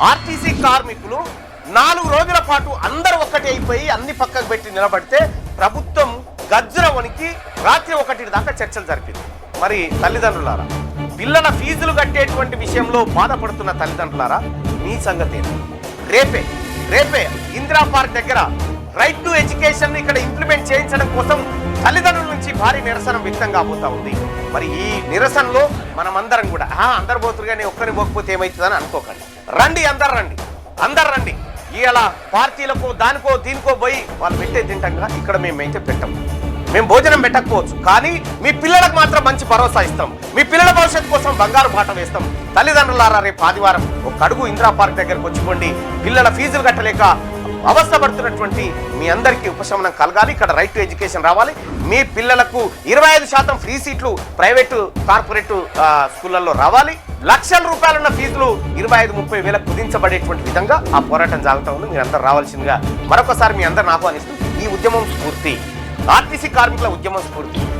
RTC కార్మికులు 4 రోజుల పాటు అందరూ ఒక్కటి అయిపోయి అన్ని పక్కకు పెట్టి నిలబడితే ప్రభుత్వం గజ్జర వణికి రాత్రి 1 దాకా చర్చలు జరిపింది. మరి తల్లిదండ్రులారా, పిల్లల ఫీజులు కట్టేటువంటి విషయంలో బాధపడుతున్న తల్లిదండ్రులారా, మీ సంగతి ఏంటి? రేపే ఇందిరా పార్క్ దగ్గర రైట్ టు ఎడ్యుకేషన్ ఇక్కడ ఇంప్లిమెంట్ చేయించడం కోసం తల్లిదండ్రుల నుంచి భారీ నిరసన వ్యక్తం కాబోతా ఉంది. మరి ఈ నిరసనలో మనమందరం కూడా అందరు పోతురు కానీ ఒక్కరిని పోకపోతే ఏమవుతుందని అనుకోకండి. అందరు రండి. ఇలా పార్టీలకో దానికో దీనికో పోయి వాళ్ళు పెట్టే తింటాం. ఇక్కడ మేమైతే పెట్టము. మేము భోజనం పెట్టకపోవచ్చు, కానీ మీ పిల్లలకు మాత్రం మంచి భరోసా ఇస్తాం. మీ పిల్లల భవిష్యత్తు కోసం బంగారు బాట వేస్తాం. తల్లిదండ్రులారా, రేపు ఆదివారం ఒక అడుగు ఇందిరా పార్క్ దగ్గరకు వచ్చిపోండి. పిల్లల ఫీజులు కట్టలేక అవస్థపడుతున్నటువంటి మీ అందరికీ ఉపశమనం కలగాలి. ఇక్కడ రైట్ టు ఎడ్యుకేషన్ రావాలి. మీ పిల్లలకు 25% ఫ్రీ సీట్లు ప్రైవేటు కార్పొరేట్ స్కూళ్ళల్లో రావాలి. లక్షల రూపాయలున్న ఫీజులు 25-30 వేలకు కుదించబడేటువంటి విధంగా ఆ పోరాటం సాగుతూ ఉంది. మీరందరూ రావాల్సిందిగా మరొకసారి మీ అందరిని ఆహ్వానిస్తూ, ఈ ఉద్యమం స్ఫూర్తి ఆర్టీసీ కార్మికుల ఉద్యమం స్ఫూర్తి